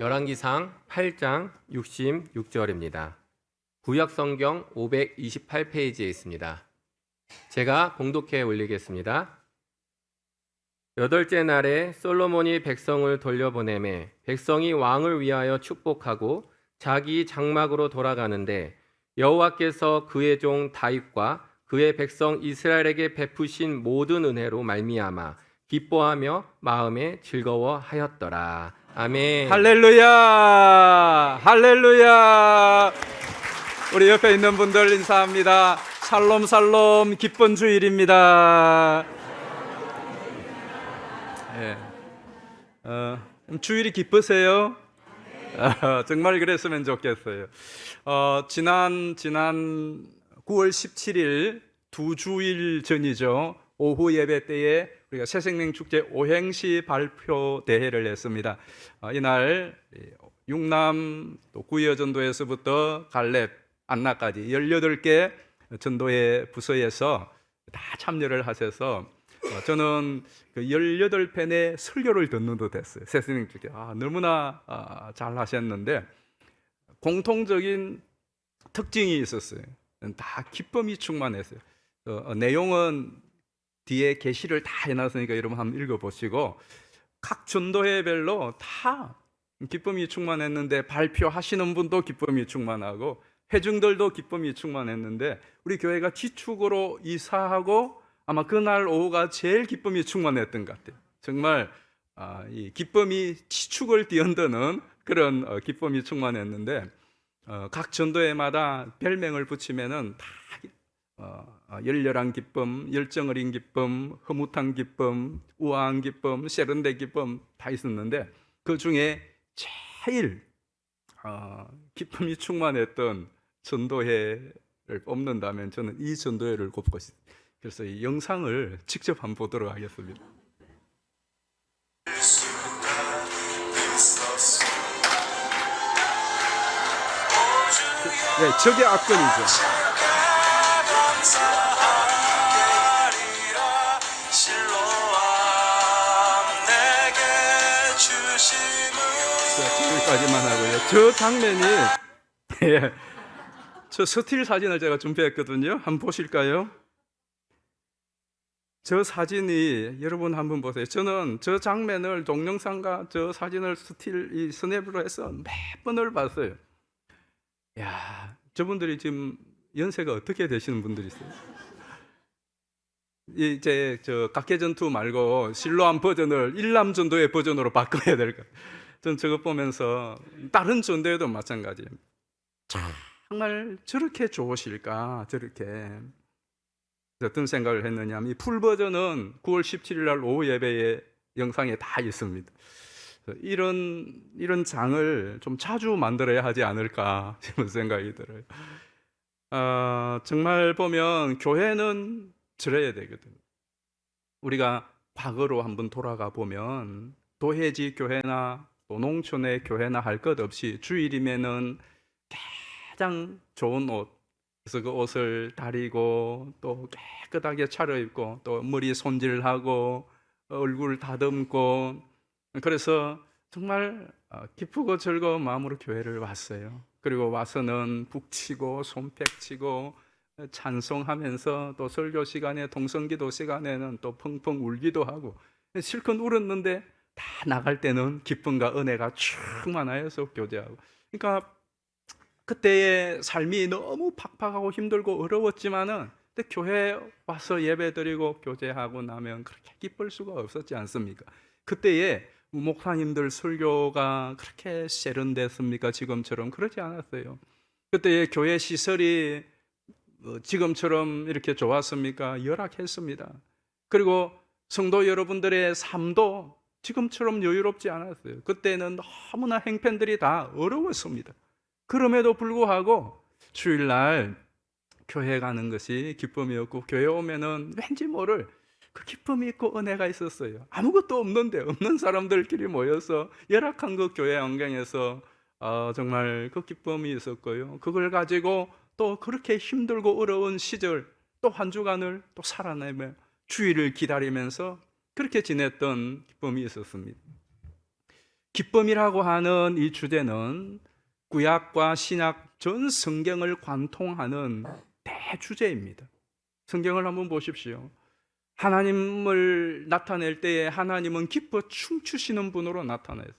열왕기상 8장 66절입니다. 구약성경 528페이지에 있습니다. 제가 봉독해 올리겠습니다. 여덟째 날에 솔로몬이 백성을 돌려보내매 백성이 왕을 위하여 축복하고 자기 장막으로 돌아가는데 여호와께서 그의 종 다윗과 그의 백성 이스라엘에게 베푸신 모든 은혜로 말미암아 기뻐하며 마음에 즐거워하였더라. 아멘. 할렐루야! 할렐루야! 우리 옆에 있는 분들 인사합니다. 샬롬 샬롬 기쁜 주일입니다. 주일이 기쁘세요? 정말 그랬으면 좋겠어요. 지난 9월 17일 두 주일 전이죠. 오후 예배 때에 우리가 새생명 축제 오행시 발표 대회를 했습니다. 이날 육남 또 구여 전도에서부터 갈렙, 안나까지 18개 전도회 부서에서 다 참여를 하셔서 저는 그 18편의 설교를 듣는 듯 했어요. 새생명 축제. 너무나 잘 하셨는데 공통적인 특징이 있었어요. 다 기쁨이 충만했어요. 내용은 뒤에 게시를 다 해놨으니까 여러분 한번 읽어보시고 각 전도회별로 다 기쁨이 충만했는데 발표하시는 분도 기쁨이 충만하고 회중들도 기쁨이 충만했는데 우리 교회가 기축으로 이사하고 아마 그날 오후가 제일 기쁨이 충만했던 것 같아요. 정말 이 기쁨이 지축을 뒤흔드는 그런 기쁨이 충만했는데 각 전도회마다 별명을 붙이면은 다 열렬한 기쁨, 열정 어린 기쁨, 흐뭇한 기쁨, 우아한 기쁨, 세련된 기쁨 다 있었는데 그 중에 제일 기쁨이 충만했던 전도회를 뽑는다면 저는 이 전도회를 꼽고 싶습니다. 그래서 이 영상을 직접 한번 보도록 하겠습니다. 네, 저게 압권이죠. 여기까지만 하고요. 저 장면이 저 스틸 사진을 제가 준비했거든요. 한번 보실까요? 저 사진이 여러분 한번 보세요. 저는 저 장면을 동영상과 저 사진을 이 스냅으로 해서 몇 번을 봤어요. 야, 저분들이 지금 연세가 어떻게 되시는 분들이 있어요? 이제 저 각계전투 말고 실로암 버전을 일남전도의 버전으로 바꿔야 될 것 같아요. 전 저거 보면서 다른 전도에도 마찬가지예요. 정말 저렇게 좋으실까? 저렇게 어떤 생각을 했느냐면 이 풀 버전은 9월 17일 날 오후 예배의 영상에 다 있습니다. 이런 장을 좀 자주 만들어야 하지 않을까 싶은 생각이 들어요. 정말 보면 교회는 저래야 되거든요. 우리가 과거로 한번 돌아가 보면 도회지 교회나 또 농촌의 교회나 할 것 없이 주일이면은 가장 좋은 옷, 그래서 그 옷을 다리고 또 깨끗하게 차려입고 또 머리 손질하고 얼굴 다듬고 그래서 정말 기쁘고 즐거운 마음으로 교회를 왔어요. 그리고 와서는 북치고 손뼉치고 찬송하면서 또 설교 시간에 동성기도 시간에는 또 펑펑 울기도 하고 실컷 울었는데 다 나갈 때는 기쁨과 은혜가 충만하여서 교제하고 그러니까 그때의 삶이 너무 팍팍하고 힘들고 어려웠지만은 근데 교회 와서 예배드리고 교제하고 나면 그렇게 기쁠 수가 없었지 않습니까? 그때의 목사님들 설교가 그렇게 세련됐습니까? 지금처럼 그러지 않았어요. 그때의 교회 시설이 지금처럼 이렇게 좋았습니까? 열악했습니다. 그리고 성도 여러분들의 삶도 지금처럼 여유롭지 않았어요. 그때는 너무나 행편들이 다 어려웠습니다. 그럼에도 불구하고 주일날 교회 가는 것이 기쁨이었고 교회 오면은 왠지 모를 그 기쁨이 있고 은혜가 있었어요. 아무것도 없는데 없는 사람들끼리 모여서 열악한 그 교회 환경에서 정말 그 기쁨이 있었고요. 그걸 가지고 또 그렇게 힘들고 어려운 시절 또 한 주간을 또 살아내며 주일을 기다리면서 그렇게 지냈던 기쁨이 있었습니다. 기쁨이라고 하는 이 주제는 구약과 신약 전 성경을 관통하는 대주제입니다. 성경을 한번 보십시오. 하나님을 나타낼 때에 하나님은 기뻐 춤추시는 분으로 나타났어요.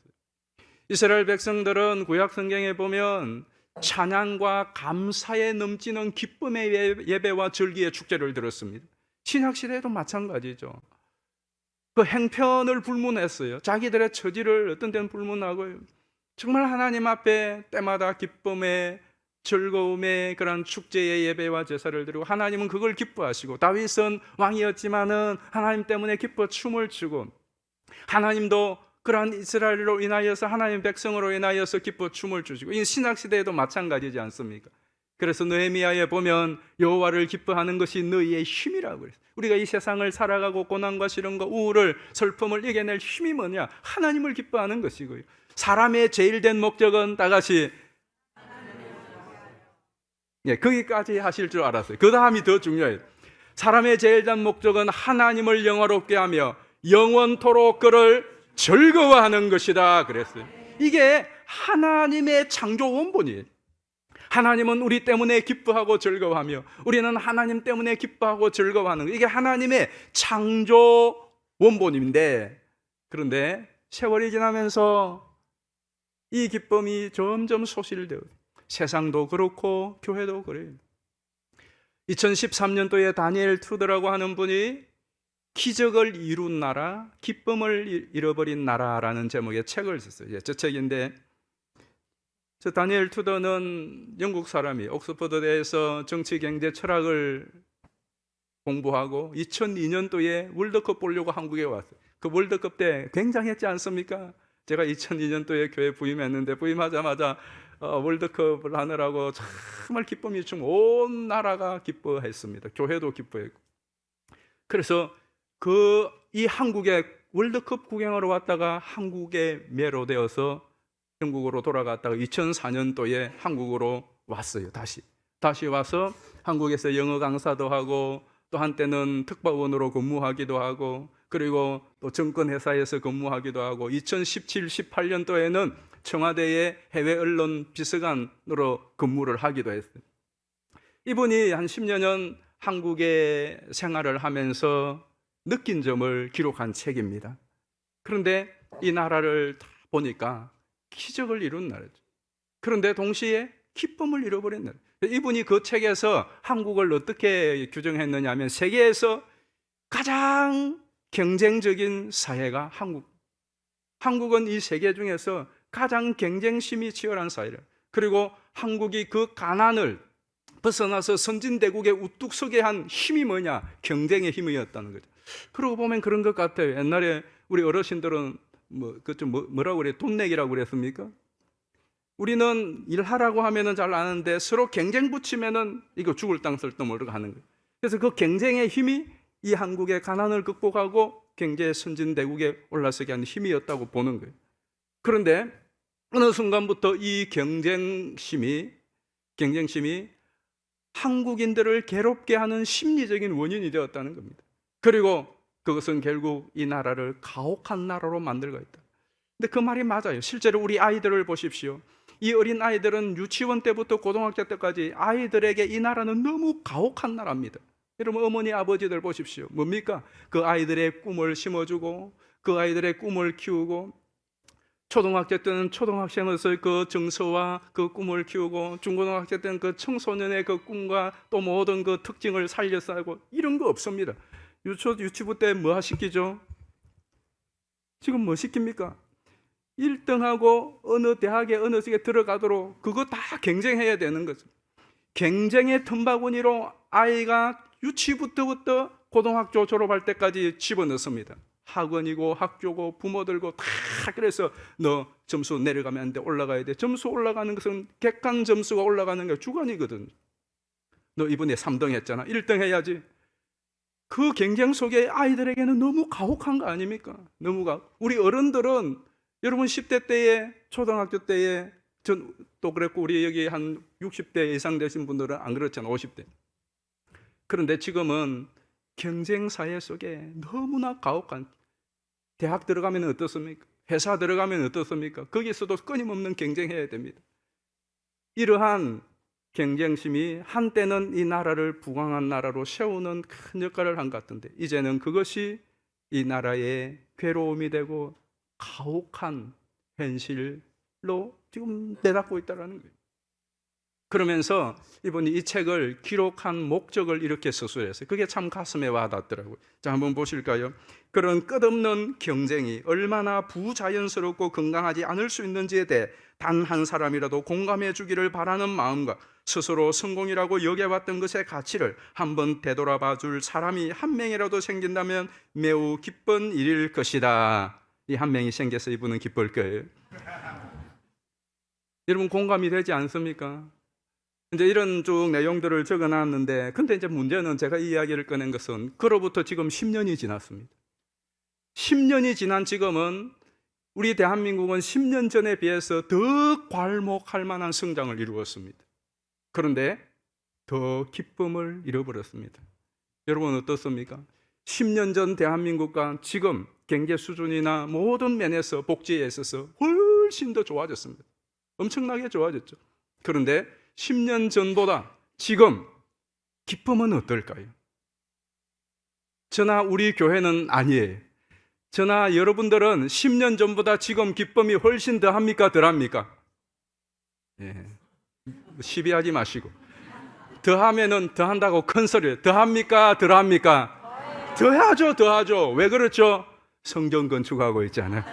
이스라엘 백성들은 구약 성경에 보면 찬양과 감사에 넘치는 기쁨의 예배와 절기의 축제를 드렸습니다. 신약 시대에도 마찬가지죠. 그 행편을 불문했어요. 자기들의 처지를 어떤 때는 불문하고요. 정말 하나님 앞에 때마다 기쁨의 즐거움의 그런 축제의 예배와 제사를 드리고 하나님은 그걸 기뻐하시고 다윗은 왕이었지만은 하나님 때문에 기뻐 춤을 추고 하나님도 그러한 이스라엘로 인하여서 하나님 백성으로 인하여서 기뻐 춤을 추시고 이 신약 시대에도 마찬가지지 않습니까? 그래서 느헤미야에 보면 여호와를 기뻐하는 것이 너희의 힘이라고 그랬어요. 우리가 이 세상을 살아가고 고난과 시련과 우울을 슬픔을 이겨낼 힘이 뭐냐? 하나님을 기뻐하는 것이고요. 사람의 제일 된 목적은 다 같이 거기까지 하실 줄 알았어요. 그 다음이 더 중요해요. 사람의 제일 된 목적은 하나님을 영화롭게 하며 영원토록 그를 즐거워하는 것이다 그랬어요. 이게 하나님의 창조 원본이에요. 하나님은 우리 때문에 기뻐하고 즐거워하며 우리는 하나님 때문에 기뻐하고 즐거워하는 거예요. 이게 하나님의 창조 원본인데, 그런데 세월이 지나면서 이 기쁨이 점점 소실되어 세상도 그렇고 교회도 그래요. 2013년도에 다니엘 투더라고 하는 분이 기적을 이룬 나라, 기쁨을 잃어버린 나라라는 제목의 책을 썼어요. 저 책인데, 저 다니엘 투더는 영국 사람이 옥스퍼드대에서 정치, 경제, 철학을 공부하고 2002년도에 월드컵 보려고 한국에 왔어요. 그 월드컵 때 굉장했지 않습니까? 제가 2002년도에 교회 부임했는데 부임하자마자 월드컵을 하느라고 정말 기쁨이 온 나라가 기뻐했습니다. 교회도 기뻐했고. 그래서 이 한국에 월드컵 구경하러 왔다가 한국에 매료되어서 영국으로 돌아갔다가 2004년도에 한국으로 왔어요. 다시 와서 한국에서 영어 강사도 하고 또 한때는 특파원으로 근무하기도 하고 그리고 또 정권회사에서 근무하기도 하고 2017, 18년도에는 청와대의 해외 언론 비서관으로 근무를 하기도 했어요. 이분이 한 10여 년 한국에 생활을 하면서 느낀 점을 기록한 책입니다. 그런데 이 나라를 다 보니까 기적을 이룬 나라죠. 그런데 동시에 기쁨을 잃어버린 나라. 이분이 그 책에서 한국을 어떻게 규정했느냐 하면 세계에서 가장 경쟁적인 사회가 한국은 이 세계 중에서 가장 경쟁심이 치열한 사회라. 그리고 한국이 그 가난을 벗어나서 선진대국에 우뚝 서게 한 힘이 뭐냐? 경쟁의 힘이었다는 거죠. 그러고 보면 그런 것 같아요. 옛날에 우리 어르신들은 뭐라고 그래? 돈 내기라고 그랬습니까? 우리는 일하라고 하면은 잘 아는데 서로 경쟁 붙이면은 이거 죽을 땅 쓸 돈 모르고 하는 거예요. 그래서 그 경쟁의 힘이 이 한국의 가난을 극복하고 경제 선진대국에 올라서게 하는 힘이었다고 보는 거예요. 그런데 어느 순간부터 이 경쟁심이 한국인들을 괴롭게 하는 심리적인 원인이 되었다는 겁니다. 그리고 그것은 결국 이 나라를 가혹한 나라로 만들고 있다. 근데 그 말이 맞아요. 실제로 우리 아이들을 보십시오. 이 어린 아이들은 유치원 때부터 고등학교 때까지 아이들에게 이 나라는 너무 가혹한 나라입니다. 여러분 어머니 아버지들 보십시오. 뭡니까? 그 아이들의 꿈을 심어주고 그 아이들의 꿈을 키우고 초등학교 때는 초등학생으로서의 그 정서와 그 꿈을 키우고 중고등학교 때는 그 청소년의 그 꿈과 또 모든 그 특징을 살려서 하고 이런 거 없습니다. 유치부 때 뭐 시키죠? 지금 뭐 시킵니까? 1등하고 어느 대학에 어느 쪽에 들어가도록 그거 다 경쟁해야 되는 거죠. 경쟁의 틈바구니로 아이가 유치부터부터 고등학교 졸업할 때까지 집어넣습니다. 학원이고 학교고 부모들고 다 그래서 너 점수 내려가면 안 돼. 올라가야 돼. 점수 올라가는 것은 객관 점수가 올라가는 게 주관이거든. 너 이번에 3등 했잖아. 1등 해야지. 그 경쟁 속에 아이들에게는 너무 가혹한 거 아닙니까? 우리 어른들은 여러분 10대 때에 초등학교 때에 전 또 그랬고 우리 여기 한 60대 이상 되신 분들은 안 그렇잖아. 50대. 그런데 지금은 경쟁 사회 속에 너무나 가혹한 대학 들어가면 어떻습니까? 회사 들어가면 어떻습니까? 거기서도 끊임없는 경쟁해야 됩니다. 이러한 경쟁심이 한때는 이 나라를 부강한 나라로 세우는 큰 역할을 한 것 같은데 이제는 그것이 이 나라의 괴로움이 되고 가혹한 현실로 지금 내닫고 있다는 거예요. 그러면서 이분이 이 책을 기록한 목적을 이렇게 서술했어요. 그게 참 가슴에 와닿더라고요. 자, 한번 보실까요? 그런 끝없는 경쟁이 얼마나 부자연스럽고 건강하지 않을 수 있는지에 대해 단 한 사람이라도 공감해 주기를 바라는 마음과 스스로 성공이라고 여겨왔던 것의 가치를 한번 되돌아봐 줄 사람이 한 명이라도 생긴다면 매우 기쁜 일일 것이다. 이 한 명이 생겨서 이분은 기쁠 거예요. 여러분 공감이 되지 않습니까? 이제 이런 쭉 내용들을 적어놨는데, 근데 이제 문제는 제가 이 이야기를 꺼낸 것은 그로부터 지금 10년이 지났습니다. 10년이 지난 지금은 우리 대한민국은 10년 전에 비해서 더 괄목할 만한 성장을 이루었습니다. 그런데 더 기쁨을 잃어버렸습니다. 여러분 어떻습니까? 10년 전 대한민국과 지금 경제 수준이나 모든 면에서 복지에 있어서 훨씬 더 좋아졌습니다. 엄청나게 좋아졌죠. 그런데 10년 전보다 지금 기쁨은 어떨까요? 저나 우리 교회는 아니에요. 저나 여러분들은 10년 전보다 지금 기쁨이 훨씬 더 합니까? 덜 합니까? 예. 시비하지 마시고. 더 하면은 더 한다고 큰 소리예요. 더 합니까? 덜 합니까? 더 하죠, 더 하죠. 왜 그렇죠? 성전 건축하고 있잖아요.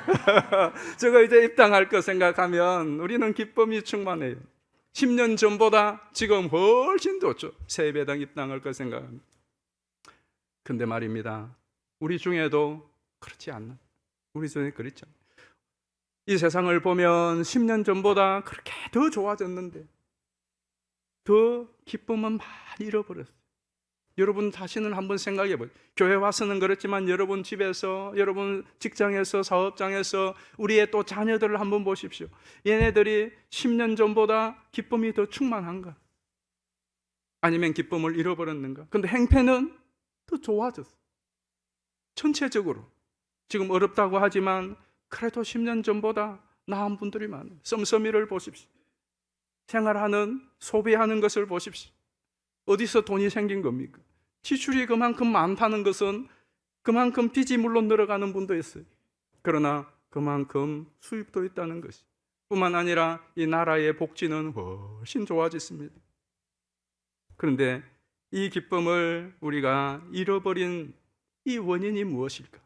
저거 이제 입당할 거 생각하면 우리는 기쁨이 충만해요. 10년 전보다 지금 훨씬 좋죠. 세배당 입당할 거 생각합니다. 근데 말입니다. 우리 중에도 그렇지 않나? 우리 중에 그렇죠. 이 세상을 보면 10년 전보다 그렇게 더 좋아졌는데 더 기쁨은 많이 잃어버렸어요. 여러분 자신을 한번 생각해 보세요. 교회 와서는 그렇지만 여러분 집에서, 여러분 직장에서, 사업장에서 우리의 또 자녀들을 한번 보십시오. 얘네들이 10년 전보다 기쁨이 더 충만한가? 아니면 기쁨을 잃어버렸는가? 근데 행패는 더 좋아졌어요. 전체적으로. 지금 어렵다고 하지만 그래도 10년 전보다 나은 분들이 많아요. 썸썸이를 보십시오. 생활하는, 소비하는 것을 보십시오. 어디서 돈이 생긴 겁니까? 지출이 그만큼 많다는 것은 그만큼 빚이 물론 늘어가는 분도 있어요. 그러나 그만큼 수입도 있다는 것이. 뿐만 아니라 이 나라의 복지는 훨씬 좋아졌습니다. 그런데 이 기쁨을 우리가 잃어버린 이 원인이 무엇일까?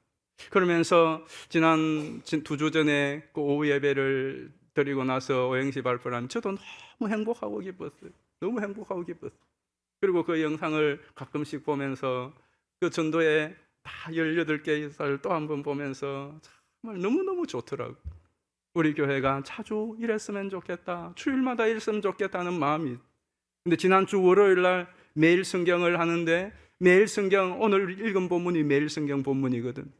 그러면서 지난 2주 전에 그 오후 예배를 드리고 나서 오행시 발표를 하면 저도 너무 행복하고 기뻤어요. 너무 행복하고 기뻤어요. 그리고 그 영상을 가끔씩 보면서 그 전도에 다 18개의 쌀 또 한 번 보면서 정말 너무너무 좋더라고요. 우리 교회가 자주 이랬으면 좋겠다. 주일마다 이랬으면 좋겠다는 마음이. 근데 지난주 월요일 날 매일 성경을 하는데 매일 성경, 오늘 읽은 본문이 매일 성경 본문이거든.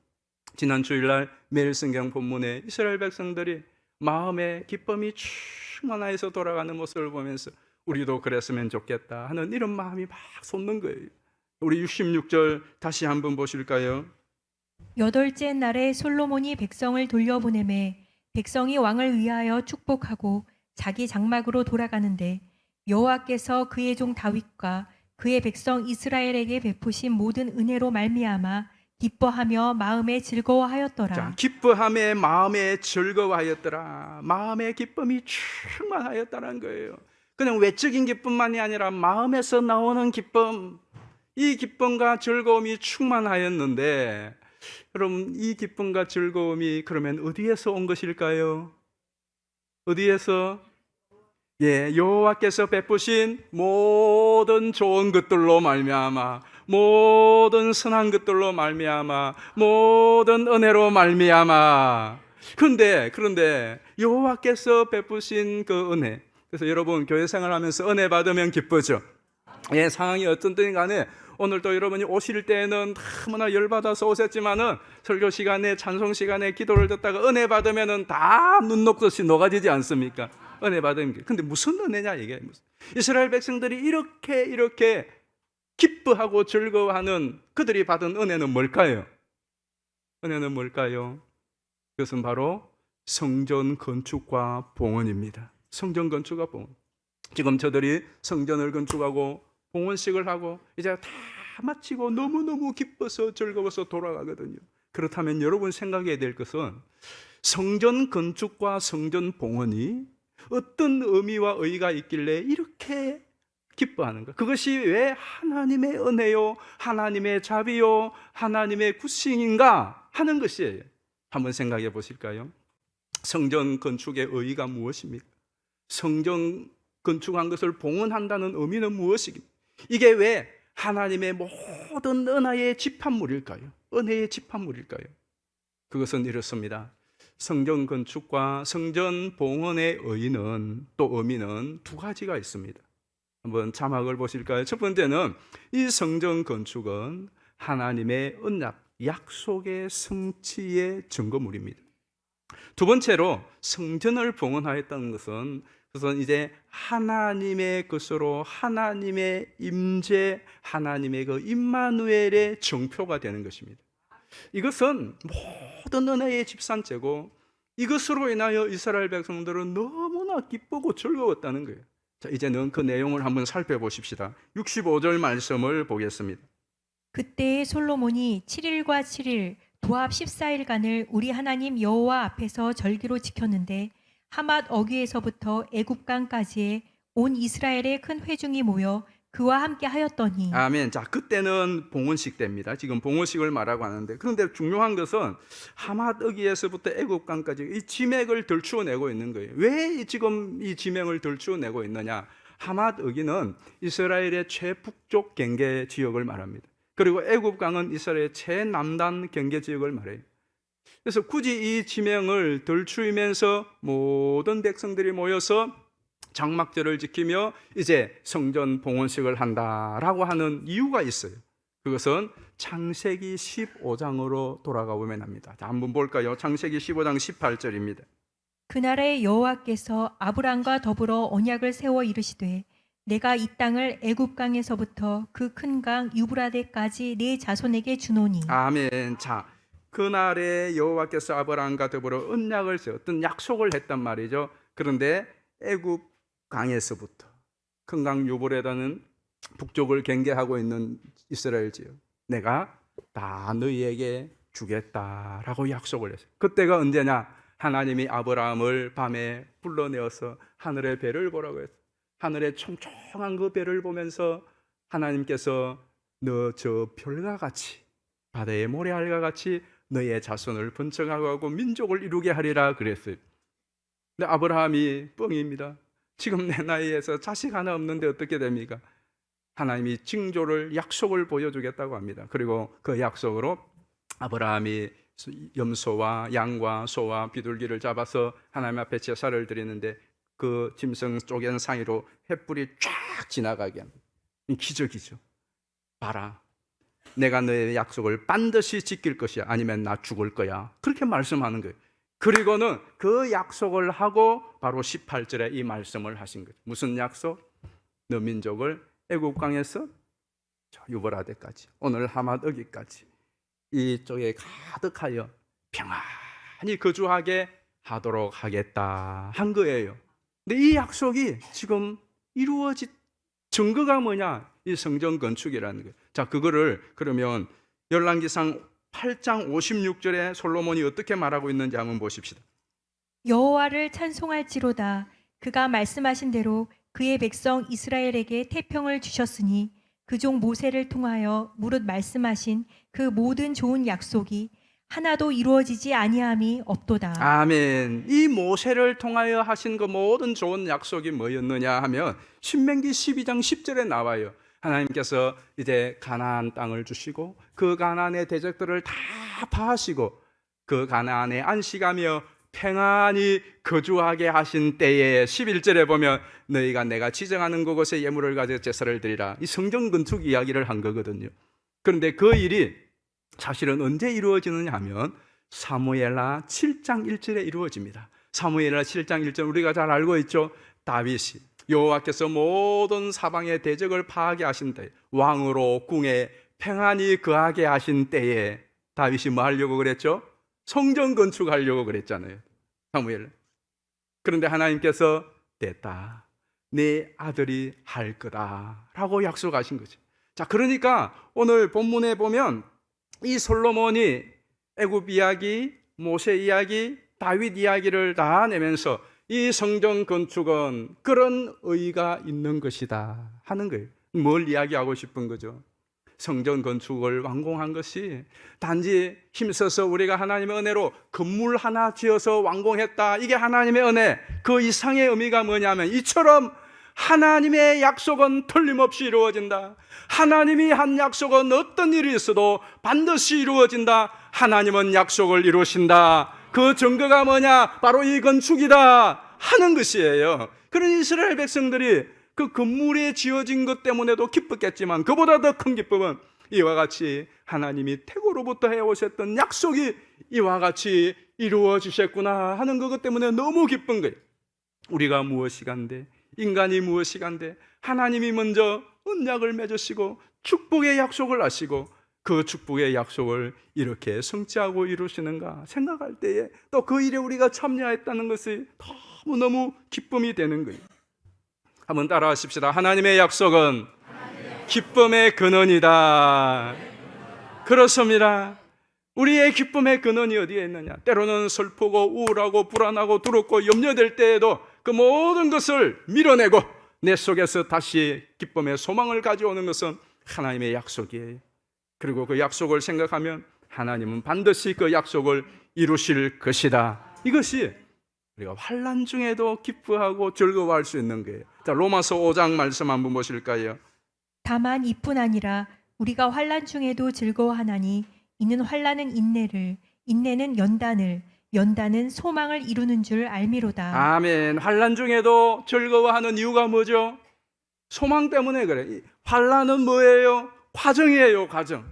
지난 주일날 매일 성경 본문에 이스라엘 백성들이 마음에 기쁨이 충만해서 돌아가는 모습을 보면서 우리도 그랬으면 좋겠다 하는 이런 마음이 막 솟는 거예요. 우리 66절 다시 한번 보실까요? 8째 날에 솔로몬이 백성을 돌려보내매 백성이 왕을 위하여 축복하고 자기 장막으로 돌아가는데 여호와께서 그의 종 다윗과 그의 백성 이스라엘에게 베푸신 모든 은혜로 말미암아 기뻐하며 마음에 즐거워하였더라. 자, 기뻐함에 마음에 즐거워하였더라. 마음의 기쁨이 충만하였다는 거예요. 그냥 외적인 기쁨만이 아니라 마음에서 나오는 기쁨, 이 기쁨과 즐거움이 충만하였는데, 여러분 이 기쁨과 즐거움이 그러면 어디에서 온 것일까요? 어디에서? 여호와께서 베푸신 모든 좋은 것들로 말미암아, 모든 선한 것들로 말미암아, 모든 은혜로 말미암아. 그런데 여호와께서 베푸신 그 은혜, 그래서 여러분 교회 생활하면서 은혜 받으면 기쁘죠. 상황이 어떤든 간에 오늘도 여러분이 오실 때는 너무나 열받아서 오셨지만은 설교 시간에, 찬송 시간에 기도를 듣다가 은혜 받으면은 다 눈 녹듯이 녹아지지 않습니까? 은혜 받으면. 근데 무슨 은혜냐 이게? 이스라엘 백성들이 이렇게 기뻐하고 즐거워하는 그들이 받은 은혜는 뭘까요? 은혜는 뭘까요? 그것은 바로 성전 건축과 봉헌입니다. 성전 건축과 봉헌. 지금 저들이 성전을 건축하고 봉헌식을 하고 이제 다 마치고 너무너무 기뻐서 즐거워서 돌아가거든요. 그렇다면 여러분 생각해야 될 것은 성전 건축과 성전 봉헌이 어떤 의미와 의의가 있길래 이렇게 기뻐하는가? 그것이 왜 하나님의 은혜요, 하나님의 자비요, 하나님의 굿싱인가 하는 것이에요. 한번 생각해 보실까요? 성전 건축의 의의가 무엇입니까? 성전 건축한 것을 봉헌한다는 의미는 무엇입니까? 이게 왜 하나님의 모든 은혜의 집합물일까요? 은혜의 집합물일까요? 그것은 이렇습니다. 성전 건축과 성전 봉헌의 의의는 또 의미는 두 가지가 있습니다. 한번 자막을 보실까요? 첫 번째는 이 성전 건축은 하나님의 언약, 약속의 성취의 증거물입니다. 두 번째로 성전을 봉헌하였다는 것은 이제 하나님의 것으로 하나님의 임재, 하나님의 그 임마누엘의 정표가 되는 것입니다. 이것은 모든 은혜의 집산제고 이것으로 인하여 이스라엘 백성들은 너무나 기쁘고 즐거웠다는 거예요. 자, 이제는 그 내용을 한번 살펴보십시다. 65절 말씀을 보겠습니다. 그때에 솔로몬이 7일과 7일 도합 14일간을 우리 하나님 여호와 앞에서 절기로 지켰는데 하맛 어귀에서부터 애굽강까지의 온 이스라엘의 큰 회중이 모여 그와 함께 하였더니. 아멘. 자, 그때는 봉헌식 때입니다. 지금 봉헌식을 말하고 하는데, 그런데 중요한 것은 하맛 어귀에서부터 애굽강까지 이 지맥을 덜추어내고 있는 거예요. 왜 지금 이 지맥을 덜추어내고 있느냐? 하맛 어귀는 이스라엘의 최북쪽 경계 지역을 말합니다. 그리고 애굽강은 이스라엘의 최남단 경계 지역을 말해요. 그래서 굳이 이 지명을 덜추이면서 모든 백성들이 모여서 장막절을 지키며 이제 성전 봉헌식을 한다라고 하는 이유가 있어요. 그것은 창세기 15장으로 돌아가 보면 합니다. 자, 한번 볼까요? 창세기 15장 18절입니다. 그날에 여호와께서 아브람과 더불어 언약을 세워 이르시되 내가 이 땅을 애굽강에서부터 그 큰 강 유브라데까지 네 자손에게 주노니. 아멘. 자, 그날에 여호와께서 아브라함과 더불어 언약을 세워 어떤 약속을 했단 말이죠. 그런데 애굽 강에서부터 큰 강 유브라데는 북쪽을 경계하고 있는 이스라엘 지역, 내가 다 너희에게 주겠다라고 약속을 했어요. 그때가 언제냐? 하나님이 아브라함을 밤에 불러내어서 하늘의 별을 보라고 했어요. 하늘의 총총한 그 별을 보면서 하나님께서 너 저 별과 같이 바다의 모래알과 같이 너의 자손을 번성하고 하고 민족을 이루게 하리라 그랬어요. 근데 아브라함이 뻥입니다. 지금 내 나이에서 자식 하나 없는데 어떻게 됩니까? 하나님이 징조를 약속을 보여주겠다고 합니다. 그리고 그 약속으로 아브라함이 염소와 양과 소와 비둘기를 잡아서 하나님 앞에 제사를 드리는데 그 짐승 쪼갠 상의로 횃불이 쫙 지나가게 합니다. 기적이죠. 봐라, 내가 너의 약속을 반드시 지킬 것이야. 아니면 나 죽을 거야. 그렇게 말씀하는 거예요. 그리고는 그 약속을 하고 바로 18절에 이 말씀을 하신 거죠. 무슨 약속? 너 민족을 애굽강에서 유브라데까지 오늘 하맛 어귀까지 이쪽에 가득하여 평안히 거주하게 하도록 하겠다 한 거예요. 근데 이 약속이 지금 이루어진 증거가 뭐냐? 이 성전 건축이라는 거예요. 자, 그거를 그러면 열왕기상 8장 56절에 솔로몬이 어떻게 말하고 있는지 한번 보십시다. 여호와를 찬송할지로다. 그가 말씀하신 대로 그의 백성 이스라엘에게 태평을 주셨으니 그 종 모세를 통하여 무릇 말씀하신 그 모든 좋은 약속이 하나도 이루어지지 아니함이 없도다. 아멘. 이 모세를 통하여 하신 그 모든 좋은 약속이 뭐였느냐 하면 신명기 12장 10절에 나와요. 하나님께서 이제 가나안 땅을 주시고 그 가나안의 대적들을 다 파하시고 그 가나안에 안식하며 평안히 거주하게 하신 때에 11절에 보면 너희가 내가 지정하는 그곳에 예물을 가져 제사를 드리라. 이 성전 건축 이야기를 한 거거든요. 그런데 그 일이 사실은 언제 이루어지느냐 하면 사무엘하 7장 1절에 이루어집니다. 사무엘하 7장 1절 우리가 잘 알고 있죠. 다윗이 여호와께서 모든 사방의 대적을 파하게 하신 때 왕으로 궁에 평안히 거하게 하신 때에 다윗이 뭐 하려고 그랬죠? 성전 건축하려고 그랬잖아요. 사무엘. 그런데 하나님께서 됐다, 내 아들이 할 거다라고 약속하신 거죠. 자, 그러니까 오늘 본문에 보면 이 솔로몬이 애굽 이야기, 모세 이야기, 다윗 이야기를 다 내면서 이 성전 건축은 그런 의의가 있는 것이다 하는 거예요. 뭘 이야기하고 싶은 거죠? 성전 건축을 완공한 것이 단지 힘써서 우리가 하나님의 은혜로 건물 하나 지어서 완공했다, 이게 하나님의 은혜, 그 이상의 의미가 뭐냐면 이처럼 하나님의 약속은 틀림없이 이루어진다. 하나님이 한 약속은 어떤 일이 있어도 반드시 이루어진다. 하나님은 약속을 이루신다. 그 증거가 뭐냐? 바로 이 건축이다 하는 것이에요. 그런 이스라엘 백성들이 그 건물에 지어진 것 때문에도 기뻤겠지만 그보다 더 큰 기쁨은 이와 같이 하나님이 태고로부터 해오셨던 약속이 이와 같이 이루어지셨구나 하는 것 때문에 너무 기쁜 거예요. 우리가 무엇이간데, 인간이 무엇이간데, 하나님이 먼저 언약을 맺으시고 축복의 약속을 하시고 그 축복의 약속을 이렇게 성취하고 이루시는가 생각할 때에 또 그 일에 우리가 참여했다는 것이 너무너무 기쁨이 되는 거예요. 한번 따라 하십시다. 하나님의 약속은 기쁨의 근원이다. 그렇습니다. 우리의 기쁨의 근원이 어디에 있느냐? 때로는 슬프고 우울하고 불안하고 두렵고 염려될 때에도 그 모든 것을 밀어내고 내 속에서 다시 기쁨의 소망을 가져오는 것은 하나님의 약속이에요. 그리고 그 약속을 생각하면 하나님은 반드시 그 약속을 이루실 것이다. 이것이 우리가 환난 중에도 기뻐하고 즐거워할 수 있는 거예요. 자, 로마서 5장 말씀 한번 보실까요? 다만 이뿐 아니라 우리가 환난 중에도 즐거워하나니 이는 환난은 인내를, 인내는 연단을, 연단은 소망을 이루는 줄 알미로다. 아멘. 환난 중에도 즐거워하는 이유가 뭐죠? 소망 때문에 그래. 환난은 뭐예요? 과정이에요, 과정.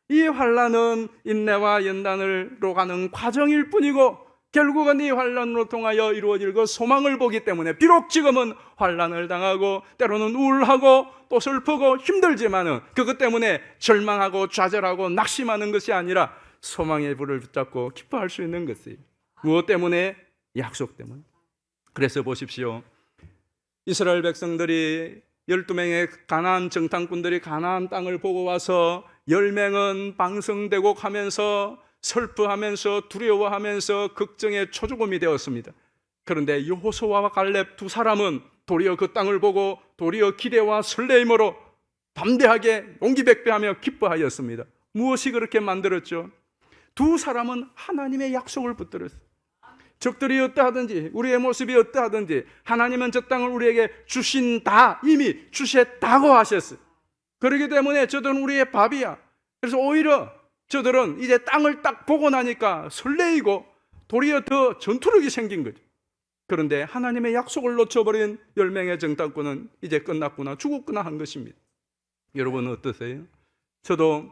이 환난은 인내와 연단으로 가는 과정일 뿐이고 결국은 이 환난으로 통하여 이루어질 그 소망을 보기 때문에 비록 지금은 환난을 당하고 때로는 우울하고 또 슬프고 힘들지만은 그것 때문에 절망하고 좌절하고 낙심하는 것이 아니라 소망의 불을 붙잡고 기뻐할 수 있는 것이에요. 무엇 때문에? 약속 때문에. 그래서 보십시오. 이스라엘 백성들이 12명의 가나안 정탐꾼들이 가나안 땅을 보고 와서 10명은 방성되고 하면서 슬퍼하면서 두려워하면서 걱정의 초조금이 되었습니다. 그런데 여호수아와 갈렙 두 사람은 도리어 그 땅을 보고 도리어 기대와 설레임으로 담대하게 용기백배하며 기뻐하였습니다. 무엇이 그렇게 만들었죠? 두 사람은 하나님의 약속을 붙들었어요. 적들이 어떠하든지 우리의 모습이 어떠하든지 하나님은 저 땅을 우리에게 주신다, 이미 주셨다고 하셨어요. 그렇기 때문에 저들은 우리의 밥이야. 그래서 오히려 저들은 이제 땅을 딱 보고 나니까 설레이고 도리어 더 전투력이 생긴 거죠. 그런데 하나님의 약속을 놓쳐버린 10명의 정탐꾼은 이제 끝났구나, 죽었구나 한 것입니다. 여러분은 어떠세요? 저도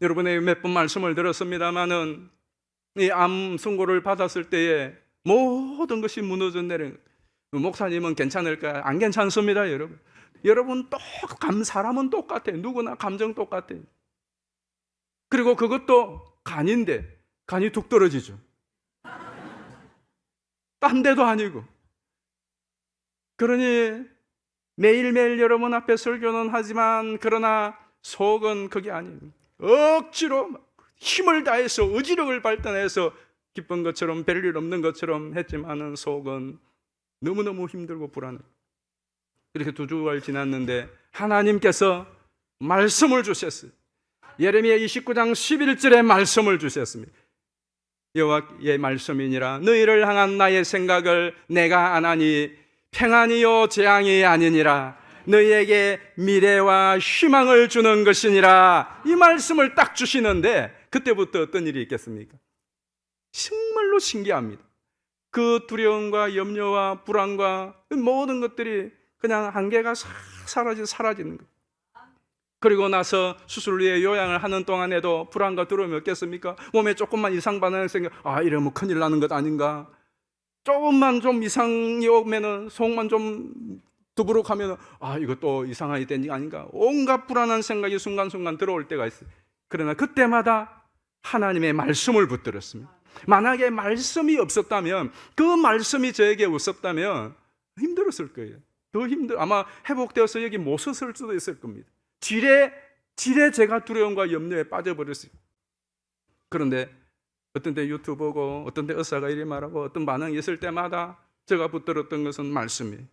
여러분의 몇 번 말씀을 들었습니다마는 이 암 선고를 받았을 때에 모든 것이 무너져 내린, 목사님은 괜찮을까요? 안 괜찮습니다, 여러분. 여러분 사람은 똑같아요. 누구나 감정 똑같아요. 그리고 그것도 간인데 간이 툭 떨어지죠. 딴 데도 아니고. 그러니 매일매일 여러분 앞에 설교는 하지만 그러나 속은 그게 아니에요. 억지로 힘을 다해서 의지력을 발전해서 기쁜 것처럼 별일 없는 것처럼 했지만은 속은 너무너무 힘들고 불안해. 이렇게 2주가 지났는데 하나님께서 말씀을 주셨어요. 예레미야 29장 11절에 말씀을 주셨습니다. 여호와의 말씀이니라 너희를 향한 나의 생각을 내가 아나니 평안이요 재앙이 아니니라 너희에게 미래와 희망을 주는 것이니라. 이 말씀을 딱 주시는데 그때부터 어떤 일이 있겠습니까? 정말로 신기합니다. 그 두려움과 염려와 불안과 모든 것들이 그냥 한계가 사라지는 거예요. 그리고 나서 수술 후에 요양을 하는 동안에도 불안과 두려움이 없겠습니까? 몸에 조금만 이상 반응이 생겨, 이러면 큰일 나는 것 아닌가? 조금만 좀 이상이 오면은 속만 좀 두부룩하면 이거 또 이상한 일이 된 게 아닌가? 온갖 불안한 생각이 순간순간 들어올 때가 있어요. 그러나 그때마다 하나님의 말씀을 붙들었습니다. 만약에 말씀이 없었다면, 그 말씀이 저에게 없었다면 힘들었을 거예요. 아마 회복되어서 여기 못 섰을 수도 있을 겁니다. 지레 제가 두려움과 염려에 빠져버렸어요. 그런데 어떤 때 유튜브 보고, 어떤 때 의사가 이리 말하고, 어떤 반응이 있을 때마다 제가 붙들었던 것은 말씀이에요.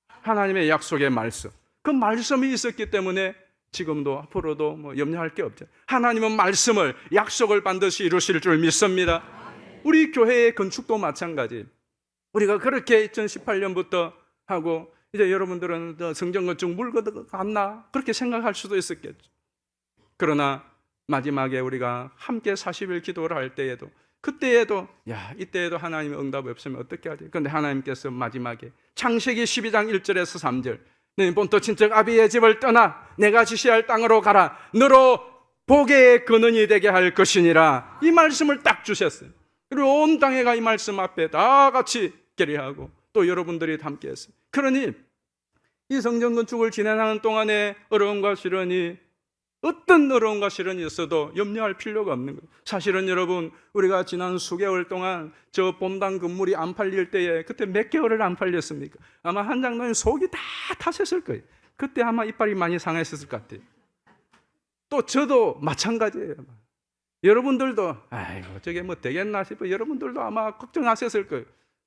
하나님의 약속의 말씀. 그 말씀이 있었기 때문에 지금도 앞으로도 뭐 염려할 게 없죠. 하나님은 말씀을, 약속을 반드시 이루실 줄 믿습니다. 우리 교회의 건축도 마찬가지. 우리가 그렇게 2018년부터 하고, 이제 여러분들은 성전 건축 물 걷어갔나? 그렇게 생각할 수도 있었겠죠. 그러나 마지막에 우리가 함께 40일 기도를 할 때에도, 그때에도 이때에도 하나님의 응답이 없으면 어떻게 하지? 그런데 하나님께서 마지막에 창세기 12장 1절에서 3절, 너희 본토 친척 아비의 집을 떠나 내가 지시할 땅으로 가라. 너로 복의 근원이 되게 할 것이니라. 이 말씀을 딱 주셨어요. 그리고 온 땅에가 이 말씀 앞에 다 같이 결의하고 또 여러분들이 함께 했어요. 그러니 이 성전 건축을 진행하는 동안에 어려움과 시련이, 어떤 어려움과 시련이 있어도 염려할 필요가 없는 거예요. 사실은 여러분, 우리가 지난 수개월 동안 저 본당 건물이 안 팔릴 때에, 그때 몇 개월을 안 팔렸습니까? 아마 한 장로님 속이 다 타셨을 거예요. 그때 아마 이빨이 많이 상했을 것 같아요. 또 저도 마찬가지예요. 여러분들도 아이고 저게 뭐 되겠나 싶어 여러분들도 아마 걱정하셨을 거예요.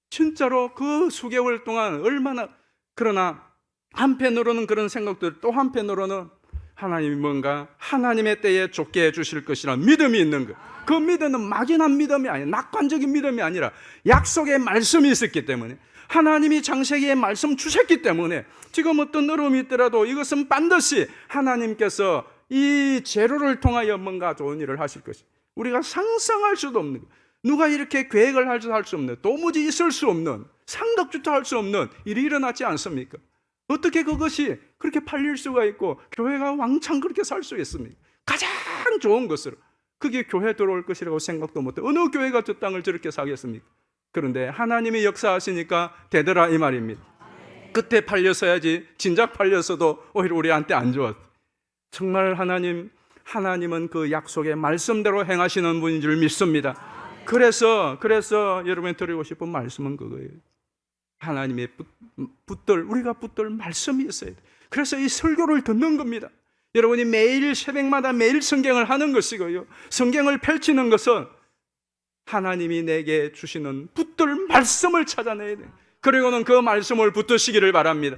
진짜로 그 수개월 동안 얼마나. 그러나 한편으로는 그런 생각들, 또 한편으로는 하나님이 뭔가 하나님의 때에 좋게 해주실 것이라는 믿음이 있는 거예요. 그 믿음은 막연한 믿음이 아니라, 낙관적인 믿음이 아니라 약속의 말씀이 있었기 때문에, 하나님이 창세기에 말씀 주셨기 때문에 지금 어떤 어려움이 있더라도 이것은 반드시 하나님께서 이 재료를 통하여 뭔가 좋은 일을 하실 것이에요. 우리가 상상할 수도 없는, 누가 이렇게 계획을 할 수 없는, 도무지 있을 수 없는, 상상조차 할 수 없는 일이 일어나지 않습니까? 어떻게 그것이 그렇게 팔릴 수가 있고 교회가 왕창 그렇게 살 수 있습니까? 가장 좋은 것으로, 그게 교회 들어올 것이라고 생각도 못해. 어느 교회가 저 땅을 저렇게 사겠습니까? 그런데 하나님이 역사하시니까 되더라 이 말입니다. 그때 팔렸어야지, 진작 팔렸어도 오히려 우리한테 안 좋았어. 정말 하나님은 그 약속의 말씀대로 행하시는 분인 줄 믿습니다. 그래서 여러분이 드리고 싶은 말씀은 그거예요. 하나님의 우리가 붙들 말씀이 있어야 돼. 그래서 이 설교를 듣는 겁니다. 여러분이 매일 새벽마다 매일 성경을 하는 것이고요, 성경을 펼치는 것은 하나님이 내게 주시는 붙들 말씀을 찾아내야 돼. 그리고는 그 말씀을 붙드시기를 바랍니다.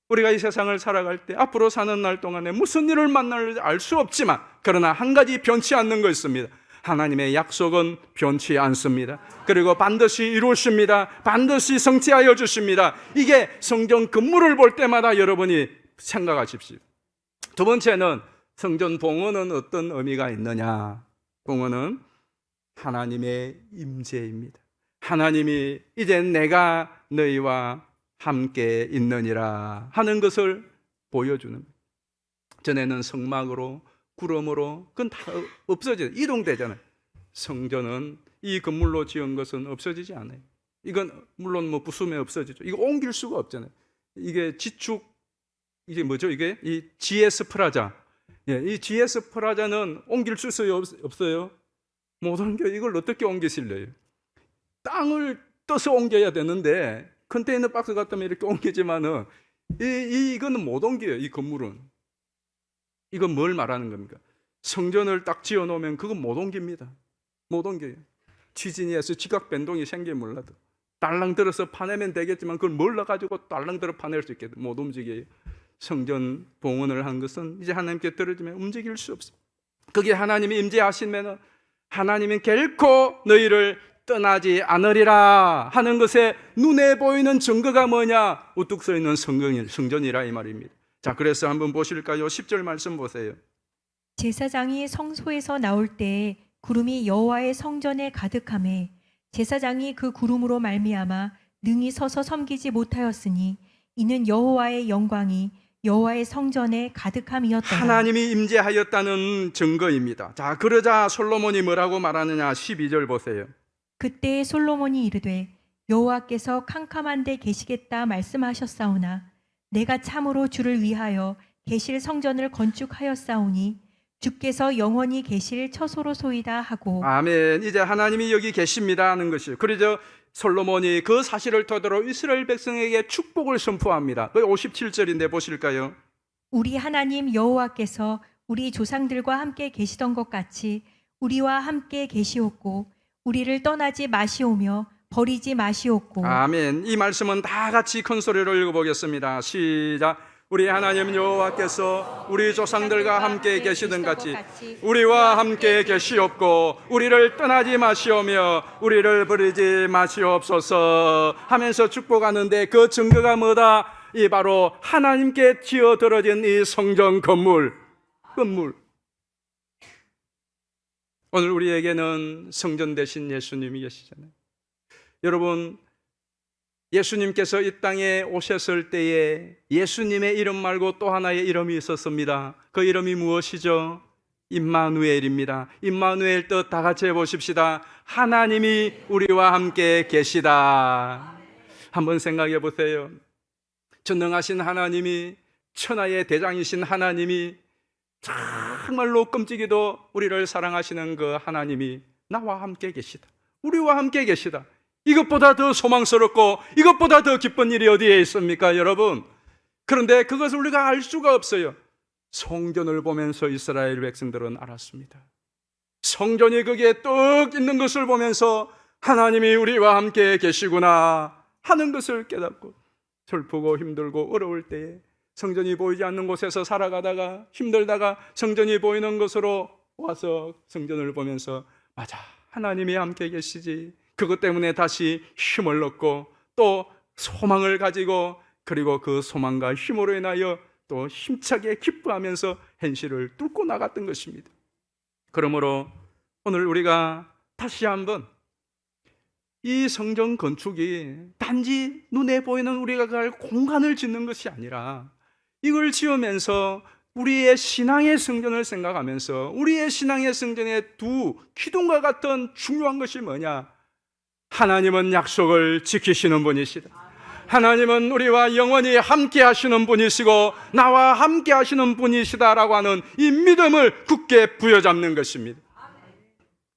우리가 이 세상을 살아갈 때 앞으로 사는 날 동안에 무슨 일을 만날지 알 수 없지만, 그러나 한 가지 변치 않는 거 있습니다. 하나님의 약속은 변치 않습니다. 그리고 반드시 이루십니다. 반드시 성취하여 주십니다. 이게 성전 건물을 볼 때마다 여러분이 생각하십시오. 두 번째는 성전 봉헌은 어떤 의미가 있느냐? 봉헌은 하나님의 임재입니다. 하나님이 이제 내가 너희와 함께 있느니라 하는 것을 보여주는 거예요. 전에는 성막으로, 구름으로, 그건 다 없어져요. 이동되잖아요. 성전은 이 건물로 지은 것은 없어지지 않아요. 이건 물론 뭐 부수면 없어지죠. 이거 옮길 수가 없잖아요. 이게 지축, 이게 뭐죠? 이게 이 GS 프라자. 이 GS 프라자는 옮길 수 없어요. 못 옮겨. 이걸 어떻게 옮기실래요? 땅을 떠서 옮겨야 되는데 컨테이너 박스 같으면 이렇게 옮기지만은 이거는 못 옮겨요. 이 건물은. 이건 뭘 말하는 겁니까? 성전을 딱 지어 놓으면 그건 못 옮깁니다. 못 옮겨요. 지진이 해서 지각 변동이 생기면 몰라도 달랑 들어서 파내면 되겠지만 그걸 몰라가지고 달랑 들어 파낼 수 있게 못 움직여요. 성전 봉헌을 한 것은 이제 하나님께 들어지면 움직일 수 없습니다. 그게 하나님이 임재하시면 하나님은 결코 너희를 떠나지 않으리라 하는 것에 눈에 보이는 증거가 뭐냐? 우뚝 서 있는 성전이라 이 말입니다. 자, 그래서 한번 보실까요? 10절 말씀 보세요. 제사장이 성소에서 나올 때에 구름이 여호와의 성전에 가득하매 제사장이 그 구름으로 말미암아 능히 서서 섬기지 못하였으니 이는 여호와의 영광이 여호와의 성전에 가득함이었더라. 하나님이 임재하였다는 증거입니다. 자, 그러자 솔로몬이 뭐라고 말하느냐? 12절 보세요. 그때 솔로몬이 이르되 여호와께서 캄캄한 데 계시겠다 말씀하셨사오나 내가 참으로 주를 위하여 계실 성전을 건축하였사오니 주께서 영원히 계실 처소로소이다 하고 아멘. 이제 하나님이 여기 계십니다 하는 것이요. 그래서 솔로몬이 그 사실을 토대로 이스라엘 백성에게 축복을 선포합니다. 그 57절인데 보실까요? 우리 하나님 여호와께서 우리 조상들과 함께 계시던 것 같이 우리와 함께 계시옵고 우리를 떠나지 마시오며 버리지 마시옵고 아멘. 이 말씀은 다 같이 큰 소리로 읽어보겠습니다. 시작. 우리 하나님 여호와께서 우리 조상들과 함께 계시던 같이 우리와 함께 계시옵고 우리를 떠나지 마시오며 우리를 버리지 마시옵소서 하면서 축복하는데 그 증거가 뭐다? 이 바로 하나님께 지어들어진 이 성전 건물. 오늘 우리에게는 성전 대신 예수님이 계시잖아요. 여러분, 예수님께서 이 땅에 오셨을 때에 예수님의 이름 말고 또 하나의 이름이 있었습니다. 그 이름이 무엇이죠? 임마누엘입니다. 임마누엘 뜻 다 같이 해보십시다. 하나님이 우리와 함께 계시다. 한번 생각해 보세요. 전능하신 하나님이, 천하의 대장이신 하나님이, 정말로 끔찍이도 우리를 사랑하시는 그 하나님이 나와 함께 계시다. 우리와 함께 계시다. 이것보다 더 소망스럽고 이것보다 더 기쁜 일이 어디에 있습니까, 여러분? 그런데 그것을 우리가 알 수가 없어요. 성전을 보면서 이스라엘 백성들은 알았습니다. 성전이 거기에 떡 있는 것을 보면서 하나님이 우리와 함께 계시구나 하는 것을 깨닫고 슬프고 힘들고 어려울 때에 성전이 보이지 않는 곳에서 살아가다가 힘들다가 성전이 보이는 곳으로 와서 성전을 보면서 맞아, 하나님이 함께 계시지. 그것 때문에 다시 힘을 얻고 또 소망을 가지고 그리고 그 소망과 힘으로 인하여 또 힘차게 기뻐하면서 현실을 뚫고 나갔던 것입니다. 그러므로 오늘 우리가 다시 한번 이 성전 건축이 단지 눈에 보이는 우리가 갈 공간을 짓는 것이 아니라 이걸 지으면서 우리의 신앙의 성전을 생각하면서 우리의 신앙의 성전의 두 기둥과 같은 중요한 것이 뭐냐? 하나님은 약속을 지키시는 분이시다. 하나님은 우리와 영원히 함께 하시는 분이시고 나와 함께 하시는 분이시다라고 하는 이 믿음을 굳게 부여잡는 것입니다.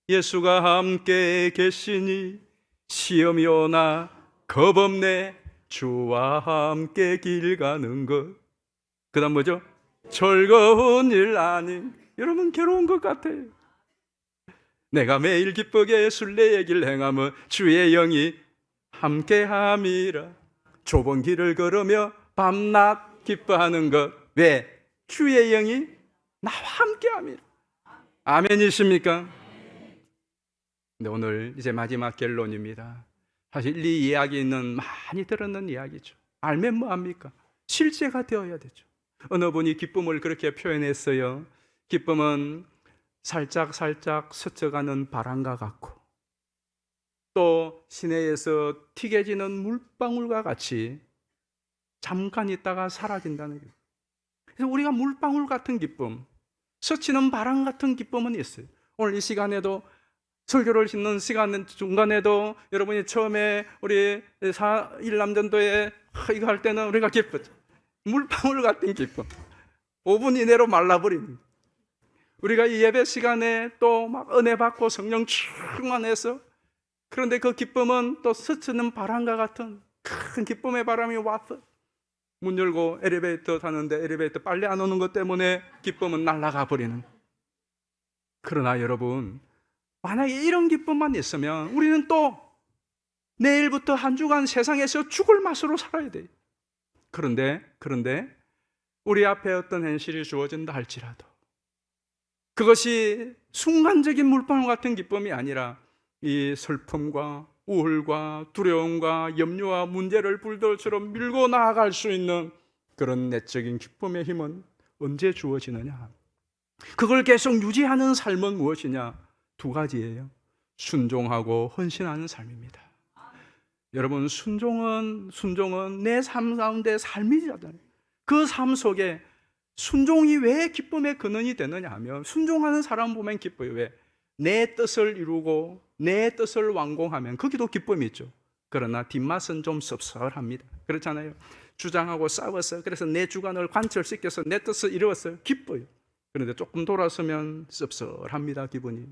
예수가 함께 계시니 시험이 오나 겁없네 주와 함께 길 가는 것. 그 다음 뭐죠? 즐거운 일 아님. 여러분 괴로운 것 같아요. 내가 매일 기쁘게 순례의 길 행하며 주의 영이 함께함이라. 좁은 길을 걸으며 밤낮 기뻐하는 것. 왜? 주의 영이 나와 함께함이라. 아멘이십니까? 근데 오늘 이제 마지막 결론입니다. 사실 이 이야기는 많이 들었는 이야기죠. 알면 뭐합니까? 실제가 되어야 되죠. 어느 분이 기쁨을 그렇게 표현했어요. 기쁨은 살짝 스쳐가는 바람과 같고 또 시내에서 튀겨지는 물방울과 같이 잠깐 있다가 사라진다는 거예요. 그래서 우리가 물방울 같은 기쁨, 스치는 바람 같은 기쁨은 있어요. 오늘 이 시간에도 설교를 듣는 시간 중간에도 여러분이 처음에 우리 일남전도에 이거 할 때는 우리가 기뻤죠. 물방울 같은 기쁨. 5분 이내로 말라버립니다. 우리가 이 예배 시간에 또 막 은혜 받고 성령 충만해서 그런데 그 기쁨은 또 스치는 바람과 같은 큰 기쁨의 바람이 와서 문 열고 엘리베이터 타는데 엘리베이터 빨리 안 오는 것 때문에 기쁨은 날아가 버리는. 그러나 여러분, 만약에 이런 기쁨만 있으면 우리는 또 내일부터 한 주간 세상에서 죽을 맛으로 살아야 돼요. 그런데 우리 앞에 어떤 현실이 주어진다 할지라도 그것이 순간적인 물방울 같은 기쁨이 아니라 이 슬픔과 우울과 두려움과 염려와 문제를 불돌처럼 밀고 나아갈 수 있는 그런 내적인 기쁨의 힘은 언제 주어지느냐? 그걸 계속 유지하는 삶은 무엇이냐? 두 가지예요. 순종하고 헌신하는 삶입니다. 여러분, 순종은 내 삶 가운데 삶이잖아요. 그 삶 속에 순종이 왜 기쁨의 근원이 되느냐 하면 순종하는 사람 보면 기뻐요. 왜? 내 뜻을 이루고 내 뜻을 완공하면 거기도 기쁨이 있죠. 그러나 뒷맛은 좀 섭섭합니다. 그렇잖아요. 주장하고 싸웠어요. 그래서 내 주관을 관철시켜서 내 뜻을 이루었어요. 기뻐요. 그런데 조금 돌아서면 씁쓸합니다, 기분이.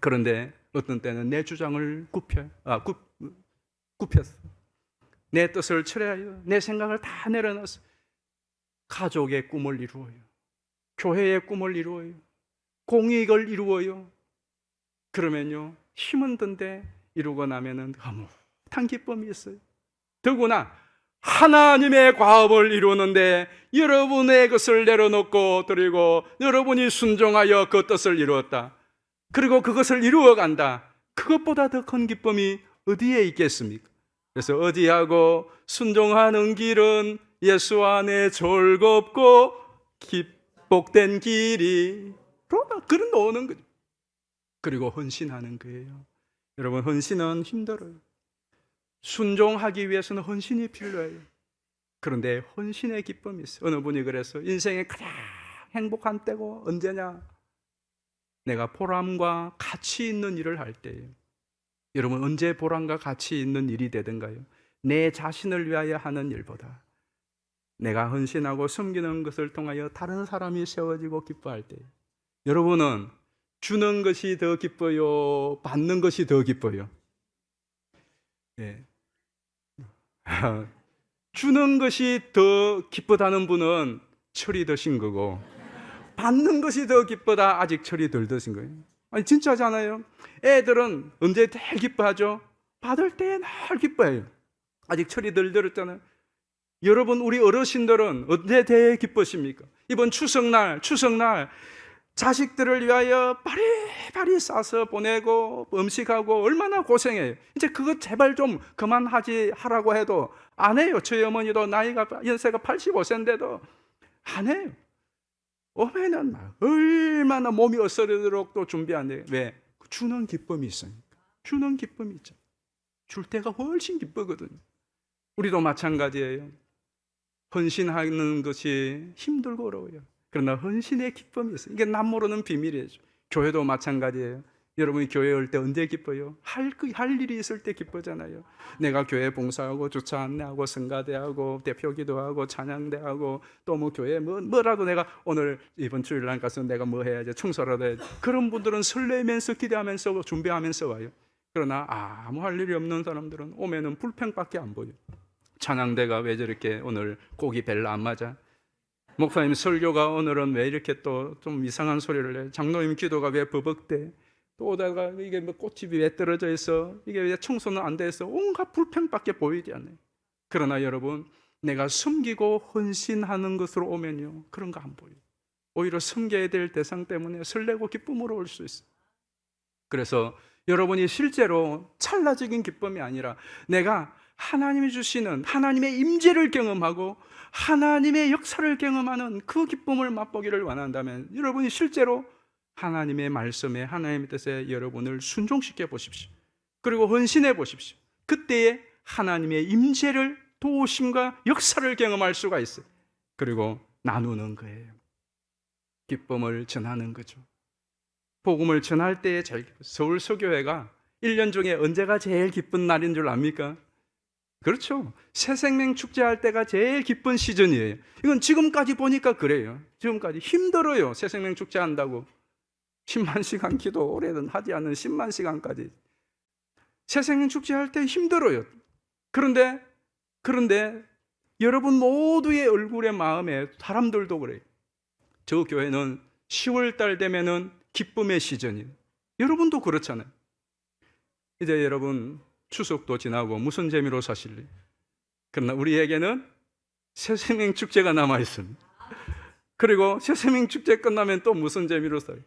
그런데 어떤 때는 내 주장을 굽혔어. 내 뜻을 철회하여 내 생각을 다 내려놨어. 가족의 꿈을 이루어요. 교회의 꿈을 이루어요. 공익을 이루어요. 그러면요, 힘은 든데 이루고 나면은 아무튼 기쁨이 있어요. 더구나 하나님의 과업을 이루는데 여러분의 것을 내려놓고 드리고 여러분이 순종하여 그 뜻을 이루었다. 그리고 그것을 이루어간다. 그것보다 더 큰 기쁨이 어디에 있겠습니까? 그래서 어디하고 순종하는 길은 예수 안에 즐겁고 복된 길이 그런 노는 거죠. 그리고 헌신하는 거예요. 여러분, 헌신은 힘들어요. 순종하기 위해서는 헌신이 필요해요. 그런데 헌신의 기쁨이 있어요. 어느 분이 그래서 인생의 가장 행복한 때고 언제냐? 내가 보람과 가치 있는 일을 할 때예요. 여러분, 언제 보람과 가치 있는 일이 되든가요? 내 자신을 위하여 하는 일보다 내가 헌신하고 섬기는 것을 통하여 다른 사람이 세워지고 기뻐할 때예요. 여러분은 주는 것이 더 기뻐요? 받는 것이 더 기뻐요? 네. 주는 것이 더 기쁘다는 분은 철이 드신 거고, 받는 것이 더 기쁘다, 아직 철이 덜 드신 거예요. 아니, 진짜잖아요. 애들은 언제 제일 기뻐하죠? 받을 때 늘 기뻐해요. 아직 철이 덜 들었잖아요. 여러분, 우리 어르신들은 언제 제일 기쁘십니까? 이번 추석날 자식들을 위하여 바리바리 싸서 보내고 음식하고 얼마나 고생해요. 이제 그거 제발 좀 하라고 해도 안 해요. 저희 어머니도 연세가 85세인데도 안 해요. 오면은 얼마나 몸이 어스러도록 또 준비 안 해요. 왜? 주는 기쁨이 있으니까. 주는 기쁨이 있죠. 줄 때가 훨씬 기쁘거든요. 우리도 마찬가지예요. 헌신하는 것이 힘들고 어려워요. 그러나 헌신의 기쁨이 있어요. 이게 남 모르는 비밀이에요. 교회도 마찬가지예요. 여러분이 교회 올 때 언제 기뻐요? 할 일이 있을 때 기쁘잖아요. 내가 교회 봉사하고 주차 안내하고 성가대하고 대표 기도하고 찬양대하고 또 뭐 교회 뭐라도 내가 오늘 이번 주일날 가서 내가 뭐 해야지, 청소라도 해야지. 그런 분들은 설레면서 기대하면서 준비하면서 와요. 그러나 아무 할 일이 없는 사람들은 오면은 불평밖에 안 보여. 찬양대가 왜 저렇게 오늘 곡이 별로 안 맞아? 목사님 설교가 오늘은 왜 이렇게 또 좀 이상한 소리를 해? 장로님 기도가 왜 버벅대? 또 오다가 이게 뭐 꽃집이 왜 떨어져 있어? 이게 왜 청소는 안 돼서 온갖 불평밖에 보이지 않아요. 그러나 여러분, 내가 섬기고 헌신하는 것으로 오면요, 그런 거 안 보여요. 오히려 섬겨야 될 대상 때문에 설레고 기쁨으로 올 수 있어요. 그래서 여러분이 실제로 찰나적인 기쁨이 아니라 내가 하나님이 주시는 하나님의 임재를 경험하고 하나님의 역사를 경험하는 그 기쁨을 맛보기를 원한다면 여러분이 실제로 하나님의 말씀에, 하나님의 뜻에 여러분을 순종시켜 보십시오. 그리고 헌신해 보십시오. 그때에 하나님의 임재를, 도우심과 역사를 경험할 수가 있어요. 그리고 나누는 거예요. 기쁨을 전하는 거죠. 복음을 전할 때에 제일 서울 서교회가 1년 중에 언제가 제일 기쁜 날인 줄 압니까? 그렇죠. 새생명 축제할 때가 제일 기쁜 시즌이에요. 이건 지금까지 보니까 그래요. 지금까지 힘들어요. 새생명 축제 한다고 10만 시간 기도 오래는 하지 않은 10만 시간까지 새생명 축제할 때 힘들어요. 그런데 여러분 모두의 얼굴에 마음에, 사람들도 그래요. 저 교회는 10월 달 되면은 기쁨의 시즌이에요. 여러분도 그렇잖아요. 이제 여러분 추석도 지나고 무슨 재미로 사실래요? 그러나 우리에게는 새생명 축제가 남아 있습니다. 그리고 새생명 축제 끝나면 또 무슨 재미로 살아요?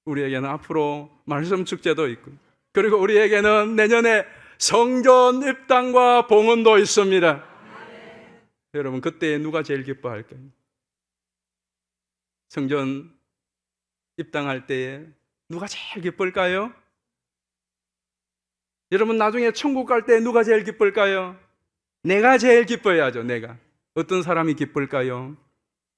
우리에게는 앞으로 말씀 축제도 있고, 그리고 우리에게는 내년에 성전 입당과 봉헌도 있습니다. 여러분, 그때 누가 제일 기뻐할까요? 성전 입당할 때에 누가 제일 기쁠까요? 여러분, 나중에 천국 갈 때 누가 제일 기쁠까요? 내가 제일 기뻐야죠. 내가. 어떤 사람이 기쁠까요?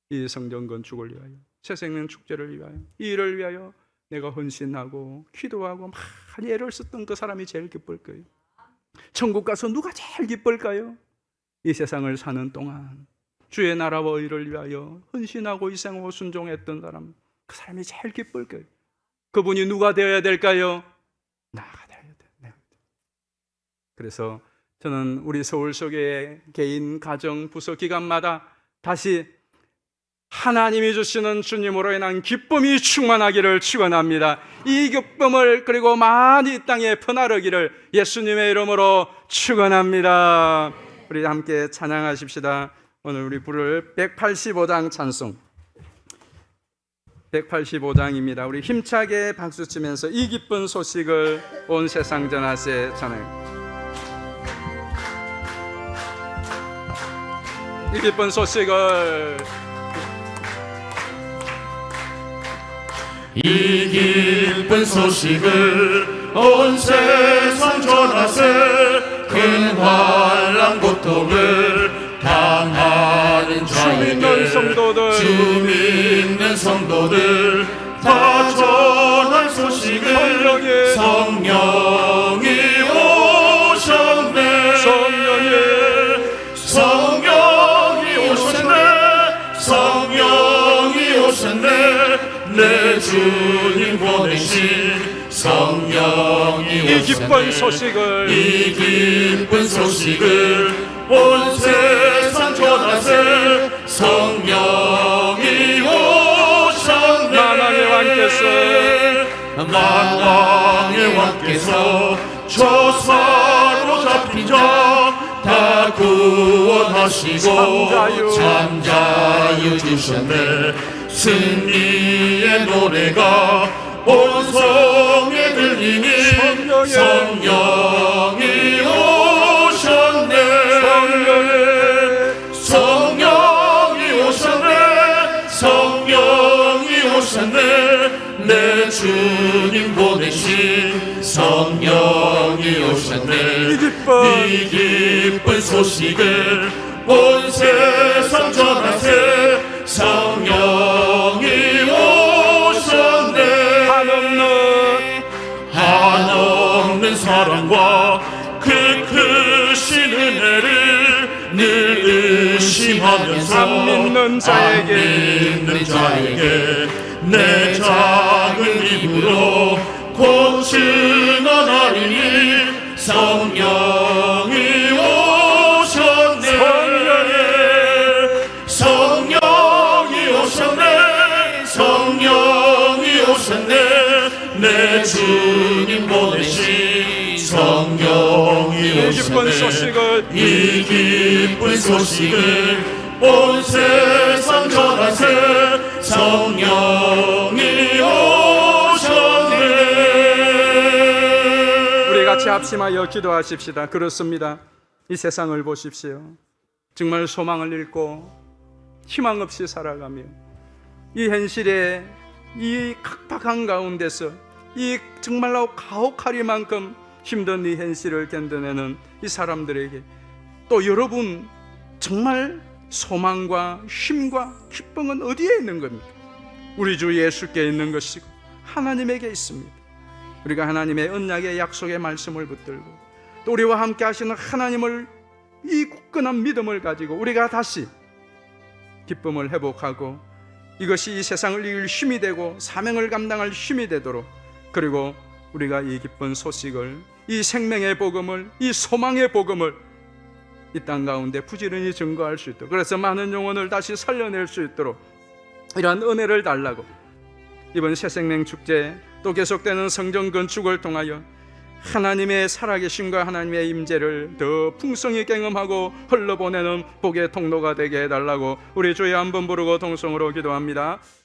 이 성전 건축을 위하여, 새생명 축제를 위하여, 이 일을 위하여 내가 헌신하고 기도하고 많이 애를 썼던 그 사람이 제일 기쁠 거예요. 천국 가서 누가 제일 기쁠까요? 이 세상을 사는 동안 주의 나라와 의를 위하여 헌신하고 희생하고 순종했던 사람, 그 사람이 제일 기쁠 거예요. 그분이 누가 되어야 될까요? 나가 되어야 돼. 그래서 저는 우리 서울 속의 개인, 가정, 부서, 기관마다 다시 하나님이 주시는 주님으로 인한 기쁨이 충만하기를 축원합니다. 이 기쁨을 그리고 많이 이 땅에 퍼나르기를 예수님의 이름으로 축원합니다. 우리 함께 찬양하십시다. 오늘 우리 부를 185장 찬송 185장입니다. 우리 힘차게 박수치면서 이 기쁜 소식을 온 세상 전하세 찬양. 이 기쁜 소식을 이 기쁜 소식을 온 세상 전하세. 큰 환난 고통을 당하는 자에게 주 믿는 성도들 다 전할 소식을 성령이 오셨네. 성령이 오셨네. 내 주님 보내신 성령이 오셨네. 이 기쁜 소식을 온 세상 전하세. 성령이 오셨네. 만왕의 왕께서 저사로 잡힌 자 다 구원하시고 잠자유 주셨네. 승리의 노래가 온 성에 들리니 성령이 오셨네. 성령이 오셨네. 내 주님 보내신 성령이 오셨네. 이 기쁜 소식을 온 세상 전하세. 성령이 오셨네. 한없는 사랑과 그 크신 은혜를 늘 의심하면서 안 믿는 자에게 내 작은 입으로 곧 증언하리니 성령이 오셨네. 성령이 오셨네. 내 주님 보내신 성령이 오셨네. 이 기쁜 소식을 온 세상 전하세. 성령이 오셨네. 우리 같이 합심하여 기도하십시다. 그렇습니다. 이 세상을 보십시오. 정말 소망을 잃고 희망 없이 살아가며 이 현실에 이 각박한 가운데서 이 정말로 가혹하리만큼 힘든 이 현실을 견뎌내는 이 사람들에게 또 여러분 정말 소망과 힘과 기쁨은 어디에 있는 겁니까? 우리 주 예수께 있는 것이고 하나님에게 있습니다. 우리가 하나님의 언약의 약속의 말씀을 붙들고 또 우리와 함께 하시는 하나님을 이 굳건한 믿음을 가지고 우리가 다시 기쁨을 회복하고 이것이 이 세상을 이길 힘이 되고 사명을 감당할 힘이 되도록 그리고 우리가 이 기쁜 소식을 이 생명의 복음을 이 소망의 복음을 이 땅 가운데 부지런히 증거할 수 있도록 그래서 많은 영혼을 다시 살려낼 수 있도록 이러한 은혜를 달라고 이번 새생명 축제 또 계속되는 성전 건축을 통하여 하나님의 살아계심과 하나님의 임재를 더 풍성히 경험하고 흘러보내는 복의 통로가 되게 해달라고 우리 주여 한번 부르고 동성으로 기도합니다.